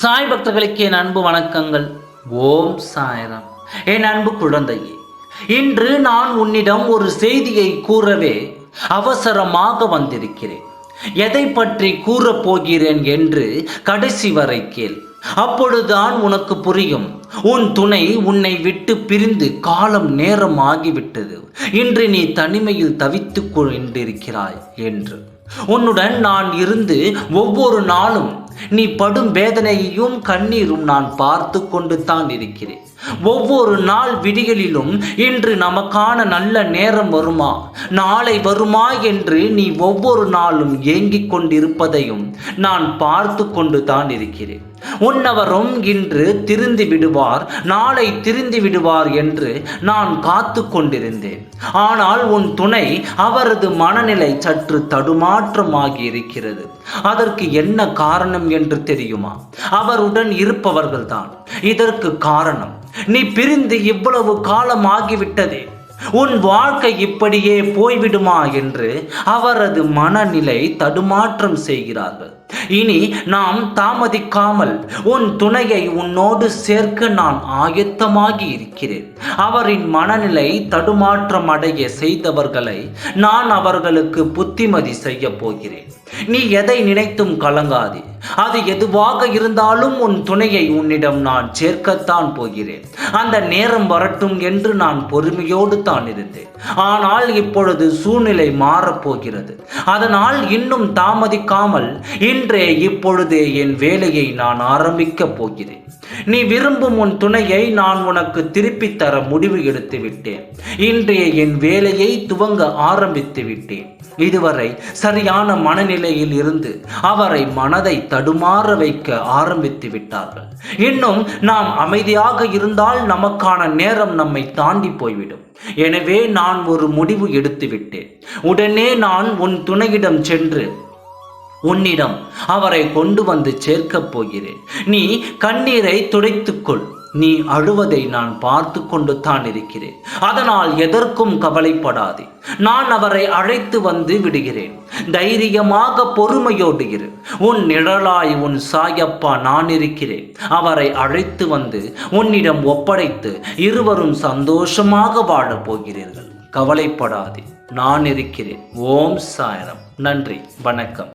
சாய் பக்தர்களுக்கு என் அன்பு வணக்கங்கள். ஓம் சாய்ராம். என் அன்பு குழந்தையே, இன்று நான் உன்னிடம் ஒரு செய்தியை கூறவே அவசரமாக வந்திருக்கிறேன். எதை பற்றி கூறப் போகிறேன் என்று கடைசி வரை கேள். அப்பொழுதுதான் உனக்கு புரியும். உன் துணை உன்னை விட்டு பிரிந்து காலம் நேரம் ஆகிவிட்டது. இன்று நீ தனிமையில் தவித்துக் கொண்டிருக்கிறாய் என்று. உன்னுடன் நான் இருந்து ஒவ்வொரு நாளும் நீ படும் வேதனையையும் கண்ணீரும் நான் பார்த்து கொண்டு தான் இருக்கிறேன். ஒவ்வொரு நாள் விடிகளிலும் இன்று நமக்கான நல்ல நேரம் வருமா, நாளை வருமா என்று நீ ஒவ்வொரு நாளும் ஏங்கிக் கொண்டிருப்பதையும் நான் பார்த்து கொண்டு தான் இருக்கிறேன். உன்னவரும் இன்று திருந்து விடுவார், நாளை திருந்து விடுவார் என்று நான் காத்து கொண்டிருந்தேன். ஆனால் உன் துணை அவரது மனநிலை சற்று தடுமாற்றமாகி இருக்கிறது. அதற்கு என்ன காரணம் என்று தெரியுமா? அவருடன் இருப்பவர்கள்தான் இதற்கு காரணம். நீ பிரிந்து இவ்வளவு காலம் ஆகிவிட்டதே, உன் வாழ்க்கை இப்படியே போய்விடுமா என்று அவரது மனநிலை தடுமாற்றம் செய்கிறார்கள். இனி நாம் தாமதிக்காமல் உன் துணையை உன்னோடு சேர்க்க நான் ஆயத்தமாகி இருக்கிறேன். அவரின் மனநிலை தடுமாற்றம் அடைய செய்தவர்களை நான் அவர்களுக்கு புத்திமதி செய்ய போகிறேன். நீ எதை நினைத்தும் கலங்காதே. அது எதுவாக இருந்தாலும் உன் துணையை உன்னிடம் நான் சேர்க்கத்தான் போகிறேன். அந்த நேரம் வரட்டும் என்று நான் பொறுமையோடு தான் இருந்தேன். ஆனால் இப்பொழுது சூழ்நிலை மாறப்போகிறது. அதனால் இன்னும் தாமதிக்காமல் இன்றே இப்பொழுதே என் வேலையை நான் ஆரம்பிக்கப் போகிறேன். நீ விரும்பும் உன் துணையை நான் உனக்கு திருப்பித் தர முடிவு எடுத்து விட்டேன். இன்றைய என் வேலையை துவங்க ஆரம்பித்து விட்டேன். இதுவரை சரியான மனநிலையில் இருந்து அவரை மனதை தடுமாற வைக்க ஆரம்பித்து விட்டார்கள். இன்னும் நாம் அமைதியாக இருந்தால் நமக்கான நேரம் நம்மை தாண்டி போய்விடும். எனவே நான் ஒரு முடிவு எடுத்து விட்டேன். உடனே நான் உன் துணையிடம் சென்று உன்னிடம் அவரை கொண்டு வந்து சேர்க்கப் போகிறேன். நீ கண்ணீரை துடைத்துக்கொள். நீ அழுவதை நான் பார்த்து கொண்டு தான் இருக்கிறேன். அதனால் எதற்கும் கவலைப்படாதே. நான் அவரை அழைத்து வந்து விடுகிறேன். தைரியமாக பொறுமையோடு இரு. உன் நிழலாய் உன் சாயப்பா நான் இருக்கிறேன். அவரை அழைத்து வந்து உன்னிடம் ஒப்படைத்து இருவரும் சந்தோஷமாக வாழப் போகிறீர்கள். கவலைப்படாதே, நான் இருக்கிறேன். ஓம் சாய்ராம். நன்றி, வணக்கம்.